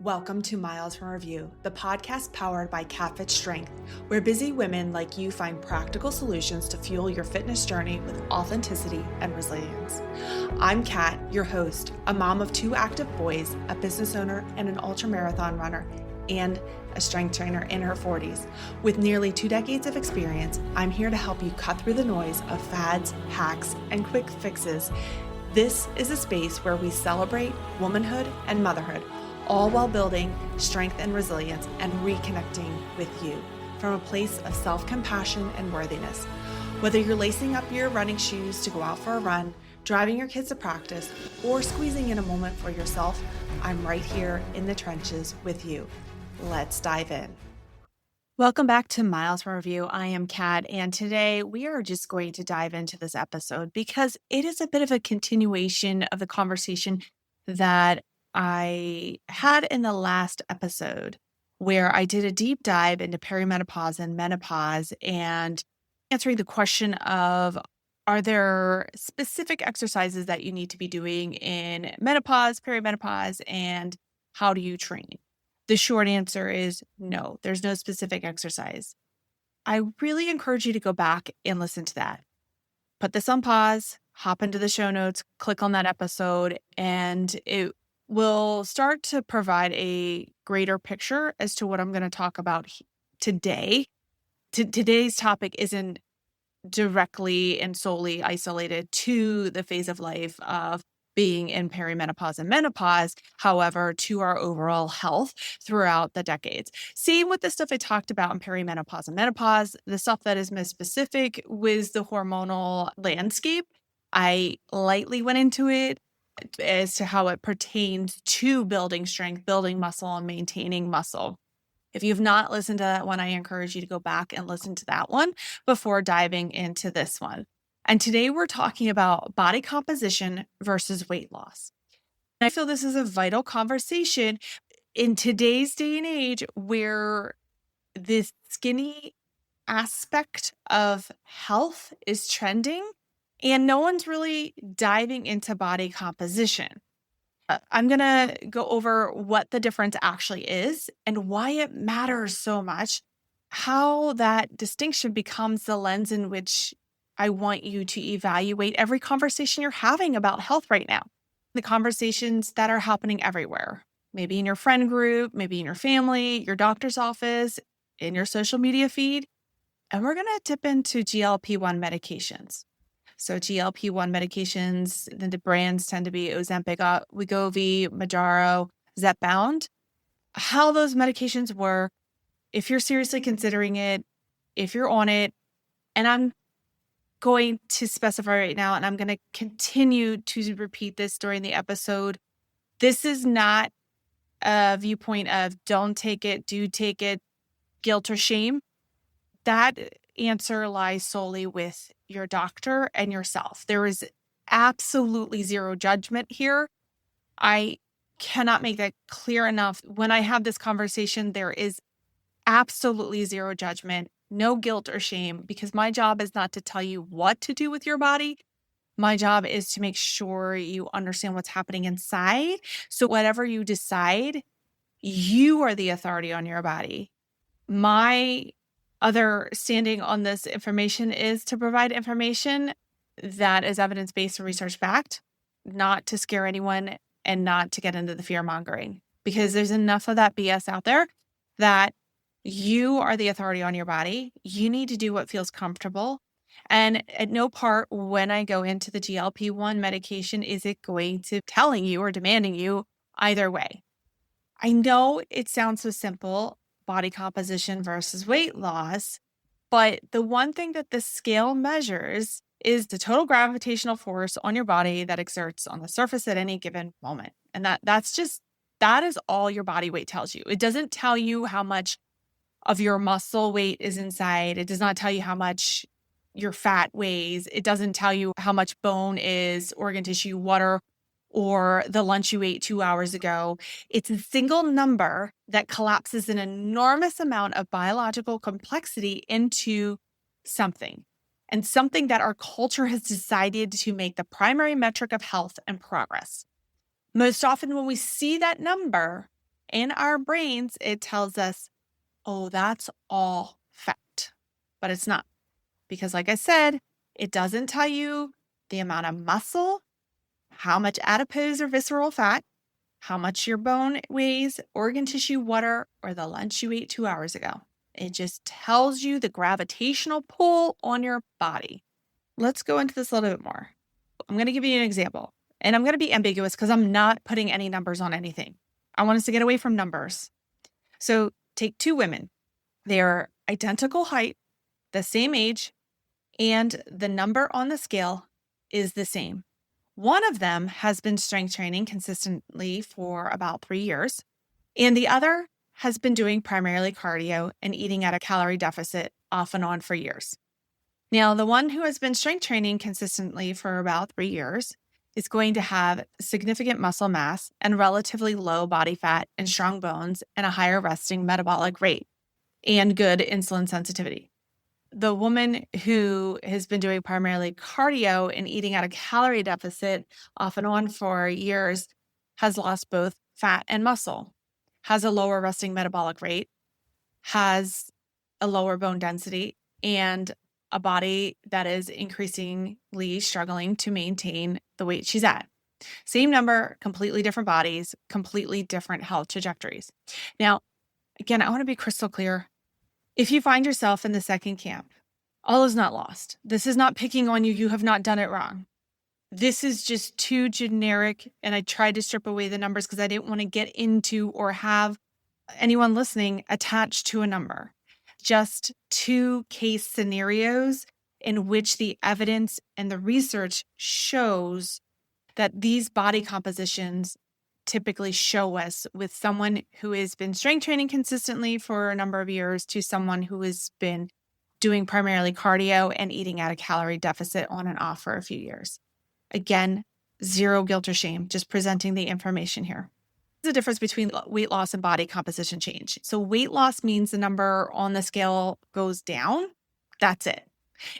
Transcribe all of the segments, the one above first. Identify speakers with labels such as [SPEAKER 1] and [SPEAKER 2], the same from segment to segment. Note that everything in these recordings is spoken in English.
[SPEAKER 1] Welcome to Miles from Review, the podcast powered by KatFit Strength, where busy women like you find practical solutions to fuel your fitness journey with authenticity and resilience. I'm Kat, your host, a mom of 2 active boys, a business owner, and an ultramarathon runner, and a strength trainer in her 40s. With nearly 2 decades of experience, I'm here to help you cut through the noise of fads, hacks, and quick fixes. This is a space where we celebrate womanhood and motherhood, all while building strength and resilience and reconnecting with you from a place of self-compassion and worthiness. Whether you're lacing up your running shoes to go out for a run, driving your kids to practice, or squeezing in a moment for yourself, I'm right here in the trenches with you. Let's dive in. Welcome back to Miles from Review. I am Kat, and today we are just going to dive into this episode because it is a bit of a continuation of the conversation that I had in the last episode, where I did a deep dive into perimenopause and menopause and answering the question of, are there specific exercises that you need to be doing in menopause, perimenopause, and how do you train? The short answer is no, there's no specific exercise. I really encourage you to go back and listen to that. Put this on pause, hop into the show notes, click on that episode, and it will start to provide a greater picture as to what I'm going to talk about today. Today's topic isn't directly and solely isolated to the phase of life of being in perimenopause and menopause, however, to our overall health throughout the decades. Same with the stuff I talked about in perimenopause and menopause, the stuff that is most specific with the hormonal landscape. I lightly went into it as to how it pertains to building strength, building muscle, and maintaining muscle. If you've not listened to that one, I encourage you to go back and listen to that one before diving into this one. And today we're talking about body composition versus weight loss. And I feel this is a vital conversation in today's day and age where this skinny aspect of health is trending and no one's really diving into body composition. I'm going to go over what the difference actually is and why it matters so much, how that distinction becomes the lens in which I want you to evaluate every conversation you're having about health right now. The conversations that are happening everywhere, maybe in your friend group, maybe in your family, your doctor's office, in your social media feed. And we're going to dip into GLP-1 medications. So GLP-1 medications, the brands tend to be Ozempic, Wegovy, Mounjaro, Zepbound. How those medications work, if you're seriously considering it, if you're on it, and I'm going to specify right now, and I'm going to continue to repeat this during the episode, this is not a viewpoint of don't take it, do take it, guilt or shame. That answer lies solely with your doctor and yourself. There is absolutely zero judgment here. I cannot make that clear enough. When I have this conversation, there is absolutely zero judgment, no guilt or shame, because my job is not to tell you what to do with your body. My job is to make sure you understand what's happening inside. So whatever you decide, you are the authority on your body. My other standing on this information is to provide information that is evidence-based and research-backed, not to scare anyone and not to get into the fear-mongering, because there's enough of that BS out there that you are the authority on your body. You need to do what feels comfortable. And at no part when I go into the GLP-1 medication is it going to telling you or demanding you either way. I know it sounds so simple, body composition versus weight loss, but the one thing that the scale measures is the total gravitational force on your body that exerts on the surface at any given moment. And that is all your body weight tells you. It doesn't tell you how much of your muscle weight is inside. It does not tell you how much your fat weighs. It doesn't tell you how much bone is, organ tissue, water, or the lunch you ate 2 hours ago. It's a single number that collapses an enormous amount of biological complexity into something, and something that our culture has decided to make the primary metric of health and progress. Most often when we see that number In our brains, it tells us, oh, that's all fat, but it's not. Because like I said, it doesn't tell you the amount of muscle, how much adipose or visceral fat, how much your bone weighs, organ tissue, water, or the lunch you ate 2 hours ago. It just tells you the gravitational pull on your body. Let's go into this a little bit more. I'm going to give you an example, and I'm going to be ambiguous because I'm not putting any numbers on anything. I want us to get away from numbers. So take two women. They're identical height, the same age, and the number on the scale is the same. One of them has been strength training consistently for about 3 years, and the other has been doing primarily cardio and eating at a calorie deficit off and on for years. Now, the one who has been strength training consistently for about 3 years is going to have significant muscle mass and relatively low body fat and strong bones and a higher resting metabolic rate and good insulin sensitivity. The woman who has been doing primarily cardio and eating at a calorie deficit off and on for years has lost both fat and muscle, has a lower resting metabolic rate, has a lower bone density, and a body that is increasingly struggling to maintain the weight she's at. Same number, completely different bodies, completely different health trajectories. Now, again, I want to be crystal clear. If you find yourself in the second camp, all is not lost. This is not picking on you. You have not done it wrong. This is just too generic. And I tried to strip away the numbers because I didn't want to get into or have anyone listening attached to a number. Just two case scenarios in which the evidence and the research shows that these body compositions typically show us with someone who has been strength training consistently for a number of years to someone who has been doing primarily cardio and eating at a calorie deficit on and off for a few years. Again, zero guilt or shame, just presenting the information here. There's a difference between weight loss and body composition change. So weight loss means the number on the scale goes down. That's it.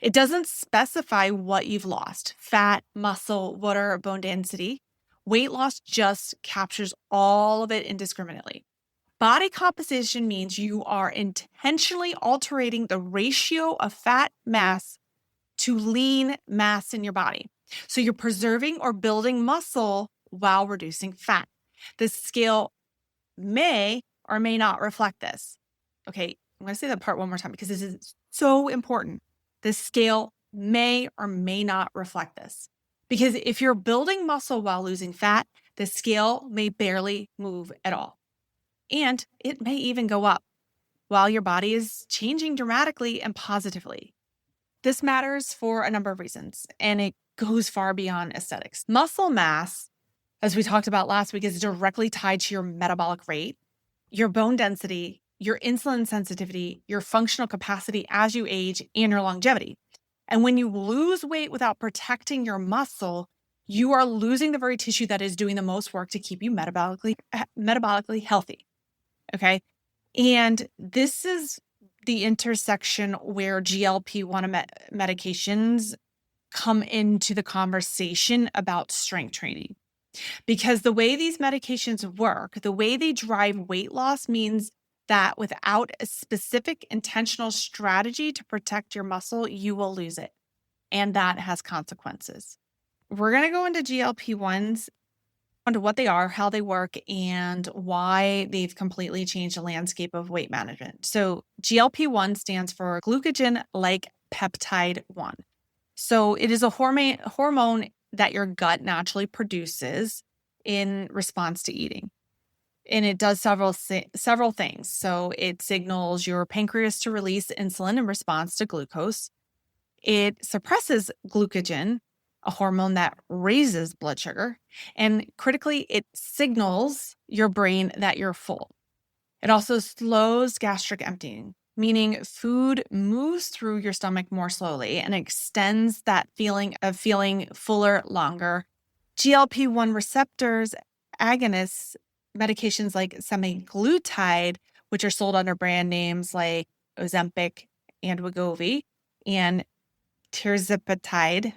[SPEAKER 1] It doesn't specify what you've lost: fat, muscle, water, bone density. Weight loss just captures all of it indiscriminately. Body composition means you are intentionally altering the ratio of fat mass to lean mass in your body. So you're preserving or building muscle while reducing fat. The scale may or may not reflect this. Okay, I'm going to say that part one more time because this is so important. The scale may or may not reflect this. Because if you're building muscle while losing fat, the scale may barely move at all. And it may even go up while your body is changing dramatically and positively. This matters for a number of reasons, and it goes far beyond aesthetics. Muscle mass, as we talked about last week, is directly tied to your metabolic rate, your bone density, your insulin sensitivity, your functional capacity as you age, and your longevity. And when you lose weight without protecting your muscle, you are losing the very tissue that is doing the most work to keep you metabolically healthy. Okay. And this is the intersection where GLP-1 medications come into the conversation about strength training. Because the way these medications work, the way they drive weight loss means that without a specific intentional strategy to protect your muscle, you will lose it. And that has consequences. We're going to go into GLP-1s, onto what they are, how they work, and why they've completely changed the landscape of weight management. So GLP-1 stands for glucagon-like peptide 1. So it is a hormone that your gut naturally produces in response to eating. And it does several things. So it signals your pancreas to release insulin in response to glucose. It suppresses glucagon, a hormone that raises blood sugar. And critically, it signals your brain that you're full. It also slows gastric emptying, meaning food moves through your stomach more slowly and extends that feeling of feeling fuller longer. GLP-1 receptors, agonists, medications like semaglutide, which are sold under brand names like Ozempic and Wegovy, and tirzepatide,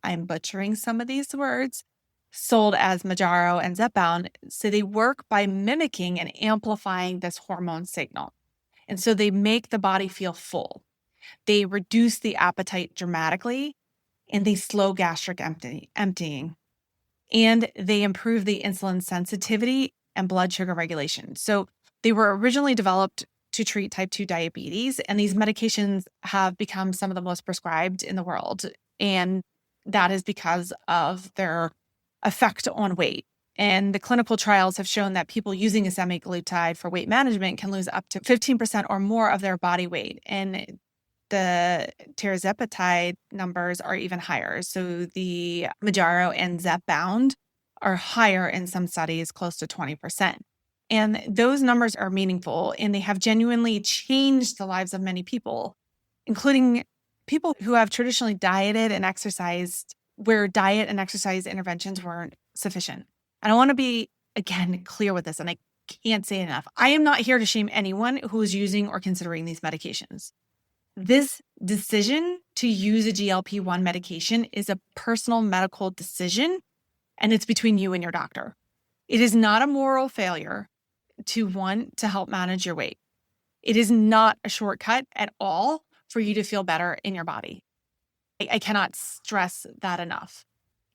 [SPEAKER 1] I'm butchering some of these words, sold as Mounjaro and Zepbound. So they work by mimicking and amplifying this hormone signal. And so they make the body feel full. They reduce the appetite dramatically, and they slow gastric emptying. And they improve the insulin sensitivity and blood sugar regulation. So they were originally developed to treat type 2 diabetes, and these medications have become some of the most prescribed in the world. And that is because of their effect on weight. And the clinical trials have shown that people using a semaglutide for weight management can lose up to 15% or more of their body weight. And the tirzepatide numbers are even higher. So the Mounjaro and Zepbound are higher in some studies, close to 20%. And those numbers are meaningful, and they have genuinely changed the lives of many people, including people who have traditionally dieted and exercised where diet and exercise interventions weren't sufficient. And I want to be, again, clear with this, and I can't say it enough. I am not here to shame anyone who is using or considering these medications. This decision to use a GLP-1 medication is a personal medical decision, and it's between you and your doctor. It is not a moral failure to want to help manage your weight. It is not a shortcut at all for you to feel better in your body. I cannot stress that enough.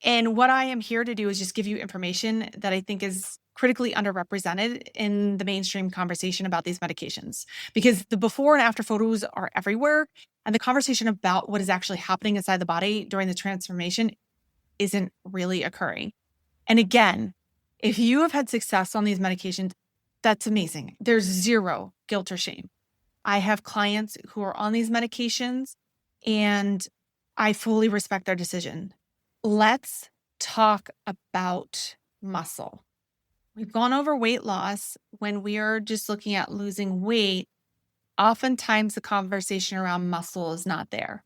[SPEAKER 1] And what I am here to do is just give you information that I think is critically underrepresented in the mainstream conversation about these medications, because the before and after photos are everywhere, and the conversation about what is actually happening inside the body during the transformation isn't really occurring. And again, if you have had success on these medications, that's amazing. There's zero guilt or shame. I have clients who are on these medications, and I fully respect their decision. Let's talk about muscle. We've gone over weight loss. When we are just looking at losing weight, oftentimes the conversation around muscle is not there.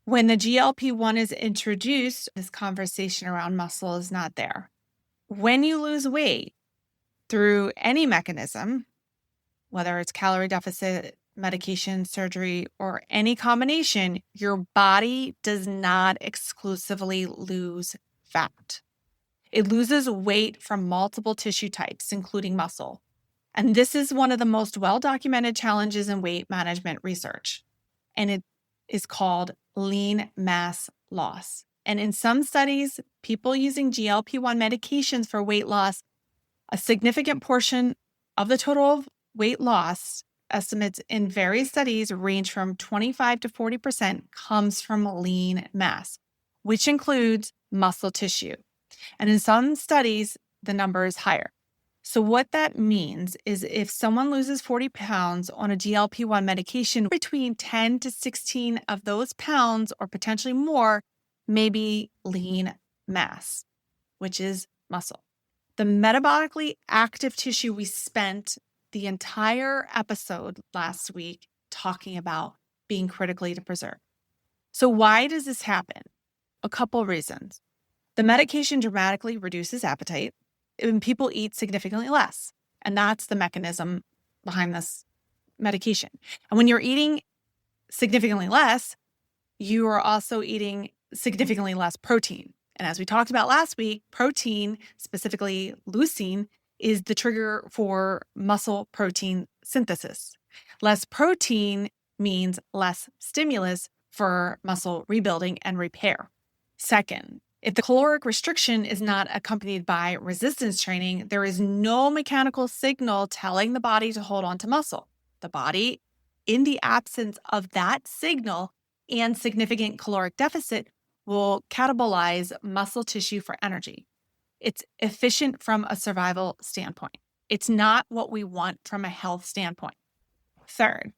[SPEAKER 1] When the GLP-1 is introduced, this conversation around muscle is not there. When you lose weight through any mechanism, whether it's calorie deficit, medication, surgery, or any combination, your body does not exclusively lose fat. It loses weight from multiple tissue types, including muscle. And this is one of the most well-documented challenges in weight management research. And it is called lean mass loss. And in some studies, people using GLP-1 medications for weight loss, a significant portion of the total weight loss estimates in various studies range from 25 to 40% comes from lean mass, which includes muscle tissue. And in some studies, the number is higher. So what that means is if someone loses 40 pounds on a GLP-1 medication, between 10 to 16 of those pounds or potentially more may be lean mass, which is muscle. The metabolically active tissue we spent the entire episode last week talking about being critically to preserve. So why does this happen? A couple reasons. The medication dramatically reduces appetite, and people eat significantly less. And that's the mechanism behind this medication. And when you're eating significantly less, you are also eating significantly less protein. And as we talked about last week, protein, specifically leucine, is the trigger for muscle protein synthesis. Less protein means less stimulus for muscle rebuilding and repair. Second, if the caloric restriction is not accompanied by resistance training, there is no mechanical signal telling the body to hold on to muscle. The body, in the absence of that signal and significant caloric deficit, will catabolize muscle tissue for energy. It's efficient from a survival standpoint. It's not what we want from a health standpoint. Third,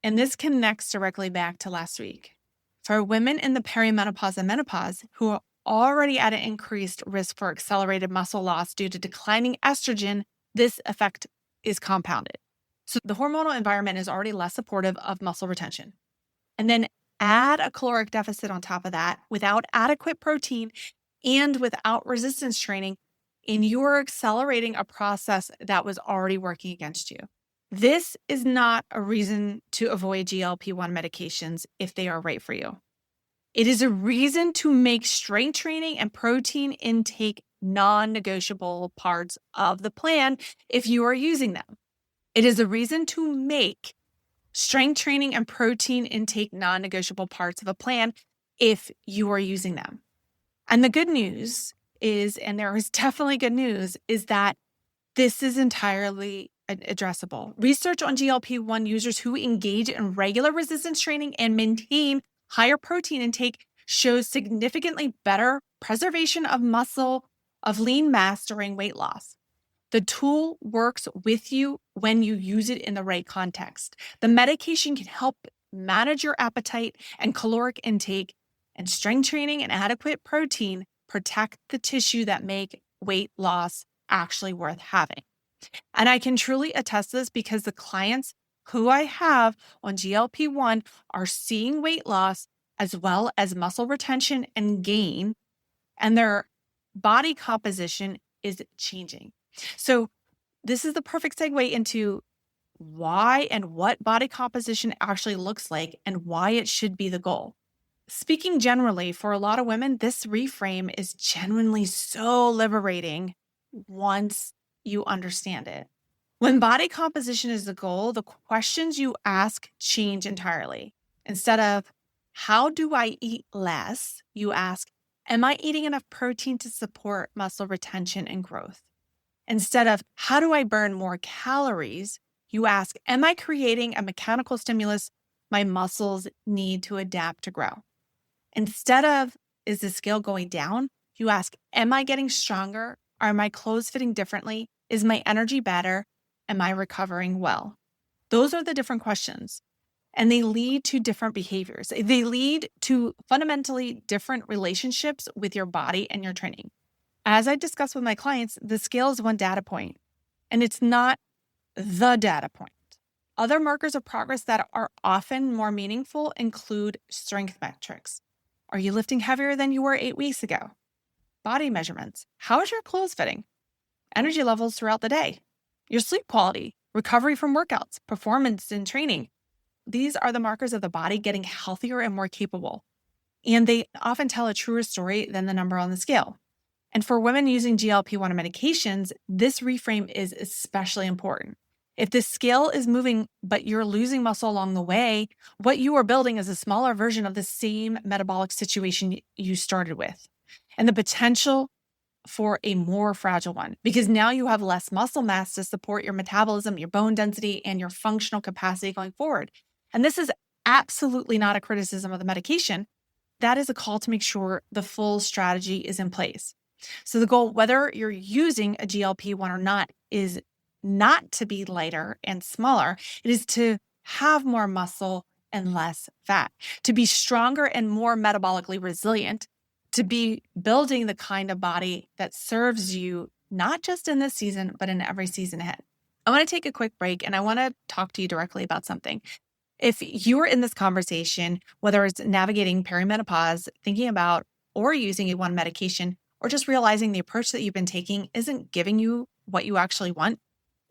[SPEAKER 1] and this connects directly back to last week, for women in the perimenopause and menopause who are already at an increased risk for accelerated muscle loss due to declining estrogen, this effect is compounded. So the hormonal environment is already less supportive of muscle retention. And then add a caloric deficit on top of that without adequate protein and without resistance training, and you're accelerating a process that was already working against you. This is not a reason to avoid GLP-1 medications if they are right for you. It is a reason to make strength training and protein intake non-negotiable parts of the plan if you are using them. It is a reason to make strength training and protein intake non-negotiable parts of a plan if you are using them. And the good news is, and there is definitely good news, is that this is entirely addressable. Research on GLP-1 users who engage in regular resistance training and maintain higher protein intake shows significantly better preservation of muscle, of lean mass during weight loss. The tool works with you when you use it in the right context. The medication can help manage your appetite and caloric intake, and strength training and adequate protein protect the tissue that make weight loss actually worth having. And I can truly attest this because the clients who I have on GLP-1 are seeing weight loss as well as muscle retention and gain, and their body composition is changing. So this is the perfect segue into why and what body composition actually looks like and why it should be the goal. Speaking generally, for a lot of women, this reframe is genuinely so liberating once you understand it. When body composition is the goal, the questions you ask change entirely. Instead of, how do I eat less? You ask, am I eating enough protein to support muscle retention and growth? Instead of, how do I burn more calories? You ask, am I creating a mechanical stimulus my muscles need to adapt to grow? Instead of, is the scale going down? You ask, am I getting stronger? Are my clothes fitting differently? Is my energy better? Am I recovering well? Those are the different questions, and they lead to different behaviors. They lead to fundamentally different relationships with your body and your training. As I discuss with my clients, the scale is one data point, and it's not the data point. Other markers of progress that are often more meaningful include strength metrics. Are you lifting heavier than you were 8 weeks ago? Body measurements. How is your clothes fitting? Energy levels throughout the day. Your sleep quality, recovery from workouts, performance in training. These are the markers of the body getting healthier and more capable. And they often tell a truer story than the number on the scale. And for women using GLP-1 medications, this reframe is especially important. If the scale is moving, but you're losing muscle along the way, what you are building is a smaller version of the same metabolic situation you started with, and the potential for a more fragile one, because now you have less muscle mass to support your metabolism, your bone density, and your functional capacity going forward. And this is absolutely not a criticism of the medication. That is a call to make sure the full strategy is in place. So the goal, whether you're using a GLP-1 or not, is not to be lighter and smaller. It is to have more muscle and less fat, to be stronger and more metabolically resilient, to be building the kind of body that serves you, not just in this season, but in every season ahead. I want to take a quick break and I want to talk to you directly about something. If you're in this conversation, whether it's navigating perimenopause, thinking about or using one medication, or just realizing the approach that you've been taking isn't giving you what you actually want,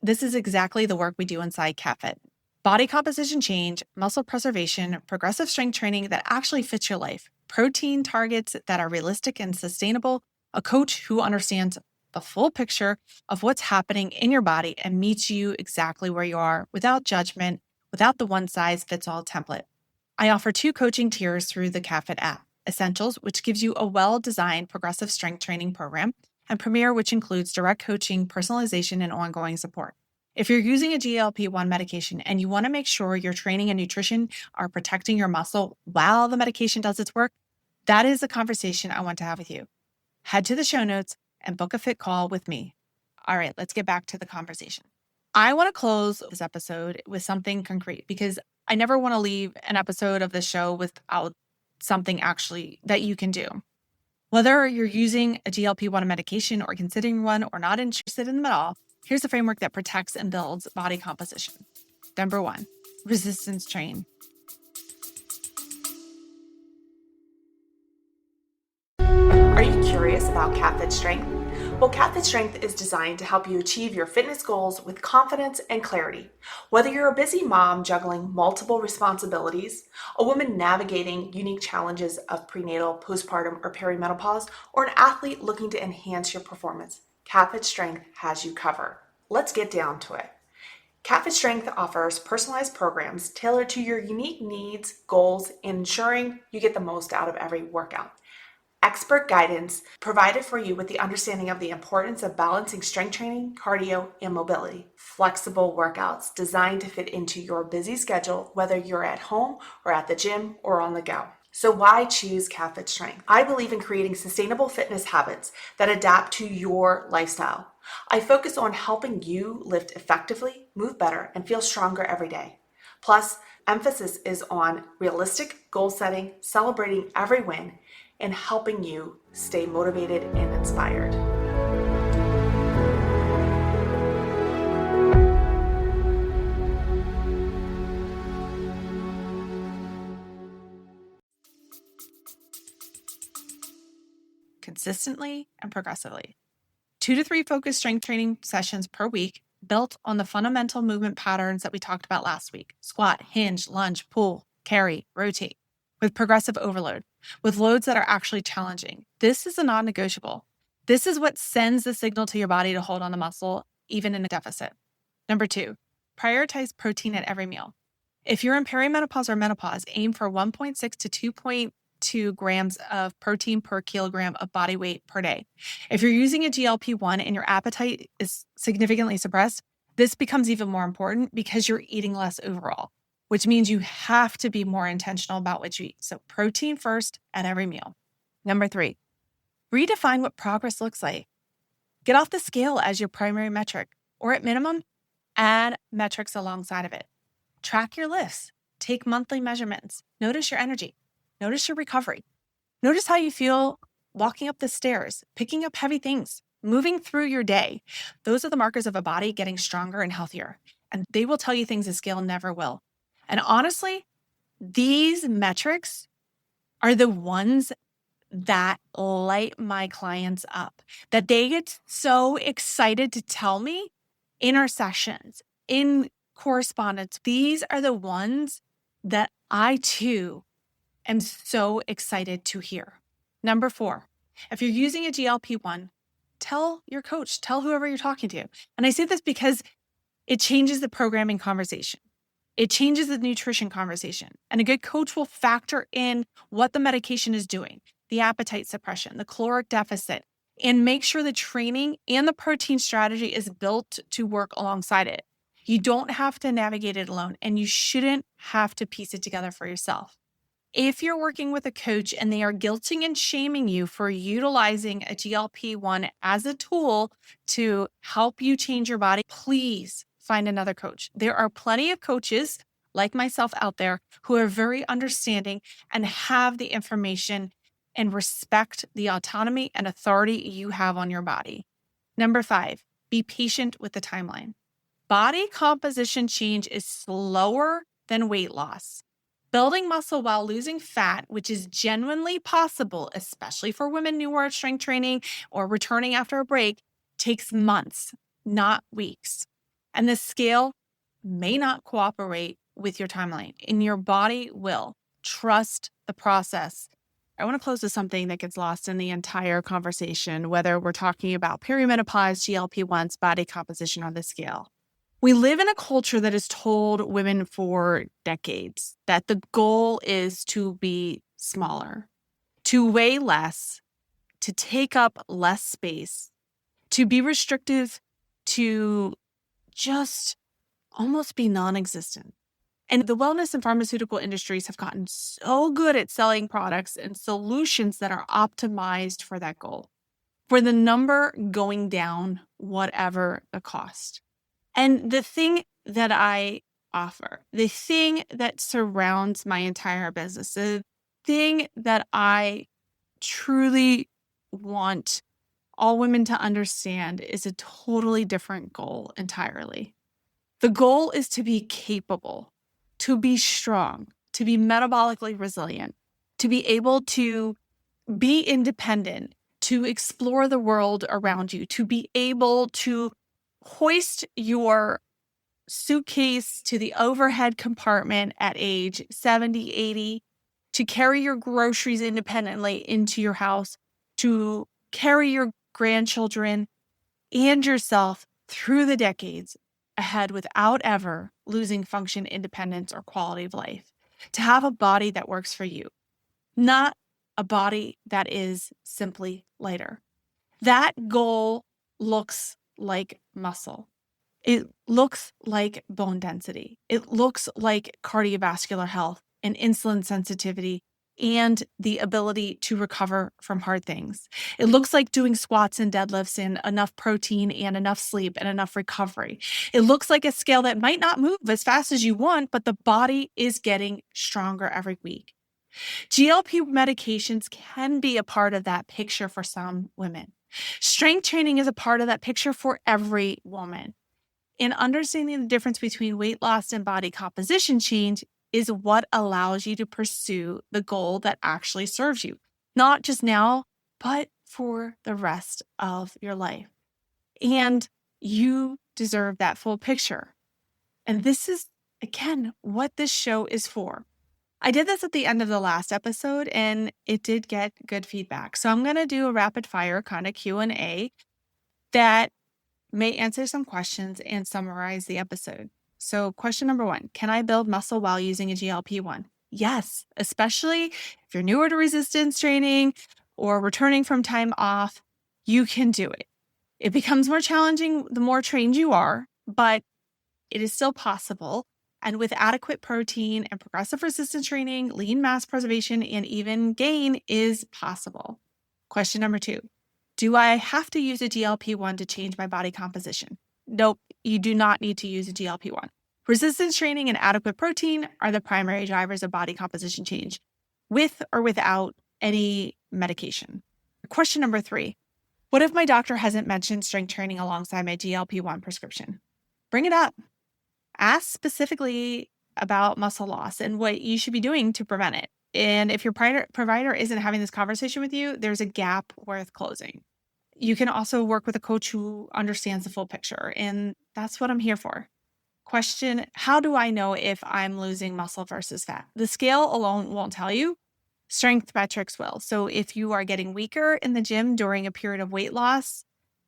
[SPEAKER 1] this is exactly the work we do inside KatFit. Body composition change, muscle preservation, progressive strength training that actually fits your life, protein targets that are realistic and sustainable, a coach who understands the full picture of what's happening in your body and meets you exactly where you are without judgment, without the one-size-fits-all template. I offer 2 coaching tiers through the KatFit app: Essentials, which gives you a well-designed progressive strength training program, and Premier, which includes direct coaching, personalization, and ongoing support. If you're using a GLP-1 medication and you want to make sure your training and nutrition are protecting your muscle while the medication does its work, that is a conversation I want to have with you. Head to the show notes and book a fit call with me. All right, let's get back to the conversation. I want to close this episode with something concrete because I never want to leave an episode of the show without something actually that you can do. Whether you're using a GLP-1 medication or considering one or not interested in them at all, here's a framework that protects and builds body composition. Number 1, resistance train. Are you curious about KatFit strength? Well, KatFit Strength is designed to help you achieve your fitness goals with confidence and clarity. Whether you're a busy mom juggling multiple responsibilities, a woman navigating unique challenges of prenatal, postpartum, or perimenopause, or an athlete looking to enhance your performance, KatFit Strength has you covered. Let's get down to it. KatFit Strength offers personalized programs tailored to your unique needs, goals, and ensuring you get the most out of every workout. Expert guidance provided for you with the understanding of the importance of balancing strength training, cardio, and mobility. Flexible workouts designed to fit into your busy schedule, whether you're at home or at the gym or on the go. So why choose KatFit Strength? I believe in creating sustainable fitness habits that adapt to your lifestyle. I focus on helping you lift effectively, move better, and feel stronger every day. Plus, emphasis is on realistic goal setting, celebrating every win, and helping you stay motivated and inspired. Consistently and progressively. 2 to 3 focused strength training sessions per week built on the fundamental movement patterns that we talked about last week: squat, hinge, lunge, pull, carry, rotate, with progressive overload, with loads that are actually challenging. This is a non-negotiable. This is what sends the signal to your body to hold on the muscle, even in a deficit. Number 2, prioritize protein at every meal. If you're in perimenopause or menopause, aim for 1.6 to 2.2 grams of protein per kilogram of body weight per day. If you're using a GLP-1 and your appetite is significantly suppressed, this becomes even more important because you're eating less overall, which means you have to be more intentional about what you eat. So protein first at every meal. Number 3, redefine what progress looks like. Get off the scale as your primary metric, or at minimum, add metrics alongside of it. Track your lifts. Take monthly measurements. Notice your energy. Notice your recovery. Notice how you feel walking up the stairs, picking up heavy things, moving through your day. Those are the markers of a body getting stronger and healthier. And they will tell you things a scale never will. And honestly, these metrics are the ones that light my clients up, that they get so excited to tell me in our sessions, in correspondence. These are the ones that I too am so excited to hear. Number 4, if you're using a GLP-1, tell your coach, tell whoever you're talking to. And I say this because it changes the programming conversation. It changes the nutrition conversation. And a good coach will factor in what the medication is doing, the appetite suppression, the caloric deficit, and make sure the training and the protein strategy is built to work alongside it. You don't have to navigate it alone, and you shouldn't have to piece it together for yourself. If you're working with a coach and they are guilting and shaming you for utilizing a GLP-1 as a tool to help you change your body, please find another coach. There are plenty of coaches like myself out there who are very understanding and have the information and respect the autonomy and authority you have on your body. Number 5, be patient with the timeline. Body composition change is slower than weight loss. Building muscle while losing fat, which is genuinely possible, especially for women new at strength training or returning after a break, takes months, not weeks. And the scale may not cooperate with your timeline, and your body will. Trust the process. I want to close with something that gets lost in the entire conversation, whether we're talking about perimenopause, GLP-1s, body composition, or the scale. We live in a culture that has told women for decades that the goal is to be smaller, to weigh less, to take up less space, to be restrictive, to just almost be non-existent. And the wellness and pharmaceutical industries have gotten so good at selling products and solutions that are optimized for that goal, for the number going down, whatever the cost. And the thing that I offer, the thing that surrounds my entire business, the thing that I truly want all women to understand is a totally different goal entirely. The goal is to be capable, to be strong, to be metabolically resilient, to be able to be independent,
[SPEAKER 2] to explore the world around you, to be able to hoist your suitcase to the overhead compartment at age 70, 80, to carry your groceries independently into your house, to carry your grandchildren and yourself through the decades ahead without ever losing function, independence, or quality of life. To have a body that works for you, not a body that is simply lighter. That goal looks like muscle. It looks like bone density. It looks like cardiovascular health and insulin sensitivity and the ability to recover from hard things. It looks like doing squats and deadlifts and enough protein and enough sleep and enough recovery. It looks like a scale that might not move as fast as you want, but the body is getting stronger every week. GLP medications can be a part of that picture for some women. Strength training is a part of that picture for every woman. And understanding the difference between weight loss and body composition change is what allows you to pursue the goal that actually serves you, not just now, but for the rest of your life. And you deserve that full picture. And this is, again, what this show is for. I did this at the end of the last episode and it did get good feedback. So I'm going to do a rapid fire kind of Q&A that may answer some questions and summarize the episode. So question number 1, can I build muscle while using a GLP-1? Yes, especially if you're newer to resistance training or returning from time off, you can do it. It becomes more challenging the more trained you are, but it is still possible. And with adequate protein and progressive resistance training, lean mass preservation, and even gain is possible. Question number 2, do I have to use a GLP-1 to change my body composition? Nope, you do not need to use a GLP-1. Resistance training and adequate protein are the primary drivers of body composition change, with or without any medication. Question number 3, what if my doctor hasn't mentioned strength training alongside my GLP-1 prescription? Bring it up. Ask specifically about muscle loss and what you should be doing to prevent it. And if your provider isn't having this conversation with you, there's a gap worth closing. You can also work with a coach who understands the full picture, and that's what I'm here for. Question, how do I know if I'm losing muscle versus fat? The scale alone won't tell you. Strength metrics will. So if you are getting weaker in the gym during a period of weight loss,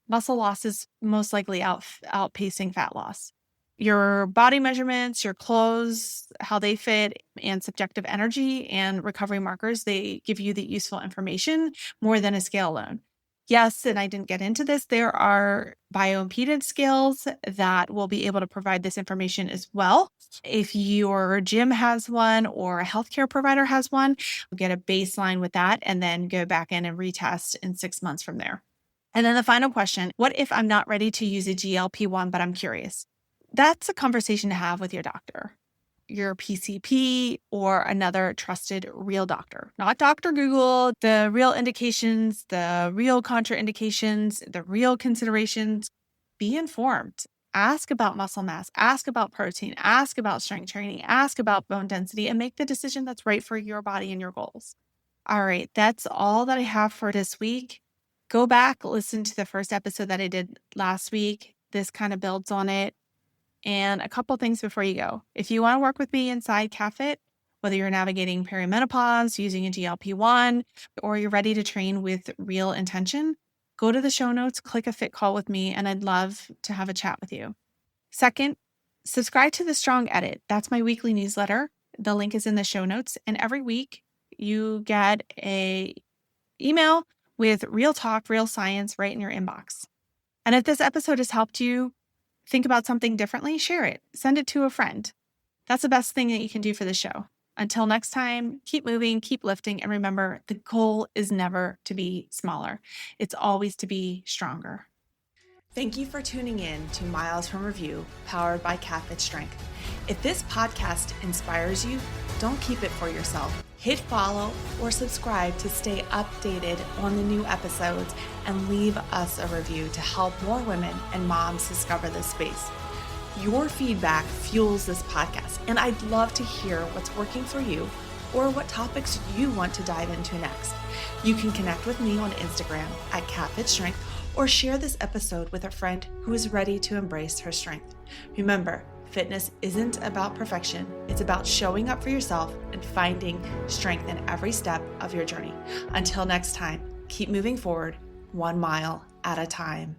[SPEAKER 2] muscle loss is most likely outpacing fat loss. Your body measurements, your clothes, how they fit, and subjective energy and recovery markers, they give you the useful information more than a scale alone. Yes, and I didn't get into this, there are bioimpedance scales that will be able to provide this information as well. If your gym has one or a healthcare provider has one, get a baseline with that and then go back in and retest in 6 months from there. And then the final question, what if I'm not ready to use a GLP-1, but I'm curious? That's a conversation to have with your doctor, your PCP, or another trusted real doctor, not Dr. Google, the real indications, the real contraindications, the real considerations. Be informed. Ask about muscle mass, ask about protein, ask about strength training, ask about bone density, and make the decision that's right for your body and your goals. All right, that's all that I have for this week. Go back, listen to the first episode that I did last week. This kind of builds on it. And a couple things before you go. If you want to work with me inside KatFit, whether you're navigating perimenopause, using a GLP-1, or you're ready to train with real intention, go to the show notes, click a fit call with me, and I'd love to have a chat with you. Second, subscribe to The Strong Edit. That's my weekly newsletter. The link is in the show notes. And every week you get an email with real talk, real science right in your inbox. And if this episode has helped you think about something differently, share it. Send it to a friend. That's the best thing that you can do for the show. Until next time, keep moving, keep lifting, and remember, the goal is never to be smaller. It's always to be stronger.
[SPEAKER 1] Thank you for tuning in to Miles from Review, powered by KatFit Strength. If this podcast inspires you, don't keep it for yourself. Hit follow or subscribe to stay updated on the new episodes and leave us a review to help more women and moms discover this space. Your feedback fuels this podcast, and I'd love to hear what's working for you or what topics you want to dive into next. You can connect with me on Instagram at KatFit Strength or share this episode with a friend who is ready to embrace her strength. Remember, fitness isn't about perfection. It's about showing up for yourself and finding strength in every step of your journey. Until next time, keep moving forward 1 mile at a time.